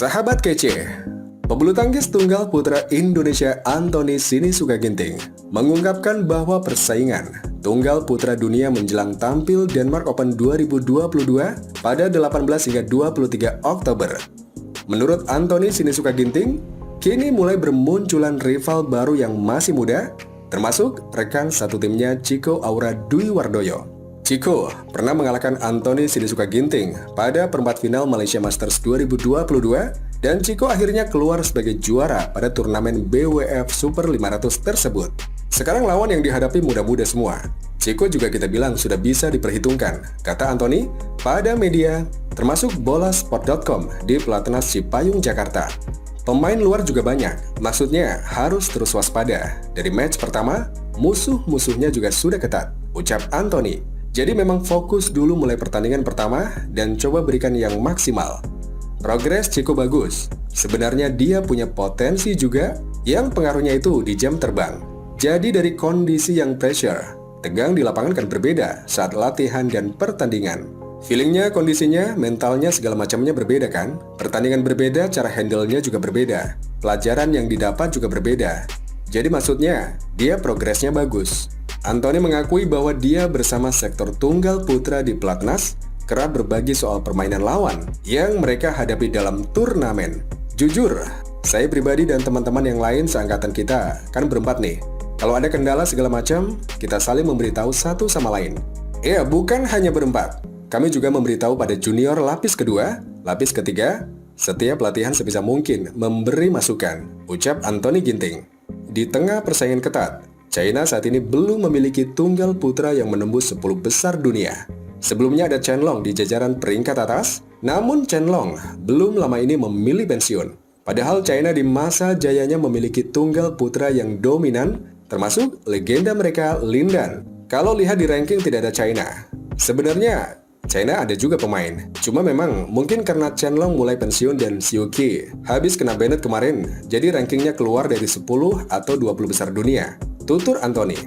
Sahabat kece, pebulu tangkis tunggal putra Indonesia Anthony Sinisuka Ginting mengungkapkan bahwa persaingan tunggal putra dunia menjelang tampil Denmark Open 2022 pada 18 hingga 23 Oktober. Menurut Anthony Sinisuka Ginting, kini mulai bermunculan rival baru yang masih muda, termasuk rekan satu timnya Chico Aura Dwi Wardoyo. Chico pernah mengalahkan Anthony Sinisuka Ginting pada perempat final Malaysia Masters 2022 dan Chico akhirnya keluar sebagai juara pada turnamen BWF Super 500 tersebut. Sekarang lawan yang dihadapi muda-muda semua. Chico juga kita bilang sudah bisa diperhitungkan, kata Anthony pada media termasuk bolasport.com di Pelatnas Cipayung, Jakarta. Pemain luar juga banyak, maksudnya harus terus waspada. Dari match pertama, musuh-musuhnya juga sudah ketat, ucap Anthony. Jadi memang fokus dulu mulai pertandingan pertama dan coba berikan yang maksimal. Progres Chico bagus. Sebenarnya dia punya potensi juga yang pengaruhnya itu di jam terbang. Jadi dari kondisi yang pressure, tegang di lapangan kan berbeda saat latihan dan pertandingan. Feelingnya, kondisinya, mentalnya segala macamnya berbeda kan? Pertandingan berbeda, cara handle-nya juga berbeda. Pelajaran yang didapat juga berbeda. Jadi maksudnya, dia progresnya bagus. Anthony mengakui bahwa dia bersama sektor tunggal putra di Pelatnas kerap berbagi soal permainan lawan yang mereka hadapi dalam turnamen. Jujur, saya pribadi dan teman-teman yang lain seangkatan kita kan berempat nih. Kalau ada kendala segala macam, kita saling memberitahu satu sama lain. Ya, bukan hanya berempat. Kami juga memberitahu pada junior lapis kedua, lapis ketiga, setiap latihan sebisa mungkin memberi masukan, ucap Anthony Ginting. Di tengah persaingan ketat, China saat ini belum memiliki tunggal putra yang menembus 10 besar dunia. Sebelumnya ada Chen Long di jajaran peringkat atas, namun Chen Long belum lama ini memilih pensiun. Padahal China di masa jayanya memiliki tunggal putra yang dominan, termasuk legenda mereka Lin Dan. Kalau lihat di ranking tidak ada China. Sebenarnya China ada juga pemain, cuma memang mungkin karena Chen Long mulai pensiun dan Siu Qi habis kena Bennett kemarin, jadi rankingnya keluar dari 10 atau 20 besar dunia. Tutur Anthony.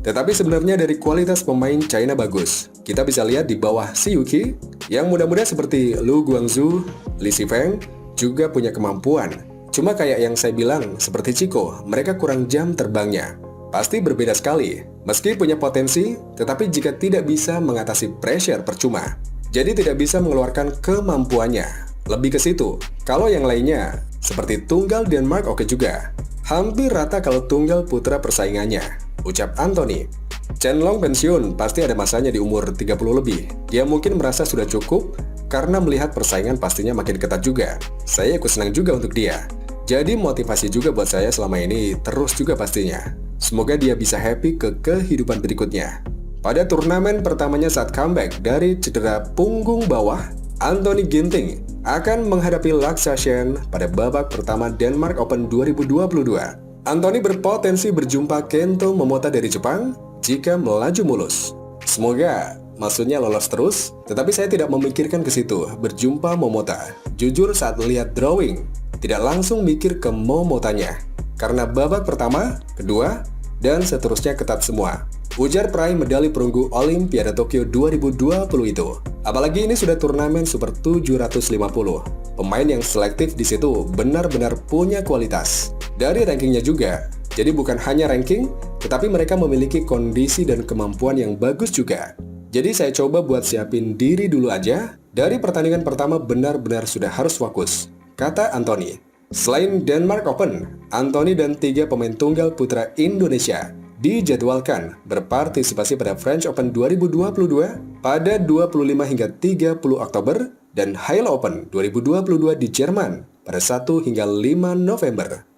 Tetapi sebenarnya dari kualitas pemain China bagus. Kita bisa lihat di bawah Siu Qi, yang muda-muda seperti Lu Guangzhou, Li Shifeng juga punya kemampuan. Cuma kayak yang saya bilang, seperti Chico, mereka kurang jam terbangnya. Pasti berbeda sekali. Meski punya potensi, tetapi jika tidak bisa mengatasi pressure percuma. Jadi tidak bisa mengeluarkan kemampuannya. Lebih ke situ. Kalau yang lainnya, seperti tunggal Denmark oke juga. Hampir rata kalau tunggal putra persaingannya, ucap Anthony. Chen Long pensiun pasti ada masanya di umur 30 lebih. Dia mungkin merasa sudah cukup karena melihat persaingan pastinya makin ketat juga. Saya ikut senang juga untuk dia. Jadi motivasi juga buat saya selama ini terus juga pastinya. Semoga dia bisa happy ke kehidupan berikutnya. Pada turnamen pertamanya saat comeback dari cedera punggung bawah, Anthony Ginting akan menghadapi Laksa Sen pada babak pertama Denmark Open 2022. Anthony berpotensi berjumpa Kento Momota dari Jepang jika melaju mulus. Semoga maksudnya lolos terus, tetapi saya tidak memikirkan ke situ berjumpa Momota. Jujur saat lihat drawing, tidak langsung mikir ke Momotanya. Karena babak pertama, kedua, dan seterusnya ketat semua. Ujar peraih medali perunggu Olimpiade Tokyo 2020 itu. Apalagi ini sudah turnamen Super 750. Pemain yang selektif di situ benar-benar punya kualitas. Dari rankingnya juga. Jadi bukan hanya ranking, tetapi mereka memiliki kondisi dan kemampuan yang bagus juga. Jadi saya coba buat siapin diri dulu aja. Dari pertandingan pertama benar-benar sudah harus fokus, kata Anthony. Selain Denmark Open, Anthony dan 3 pemain tunggal putra Indonesia dijadwalkan berpartisipasi pada French Open 2022 pada 25 hingga 30 Oktober dan Halle Open 2022 di Jerman pada 1 hingga 5 November.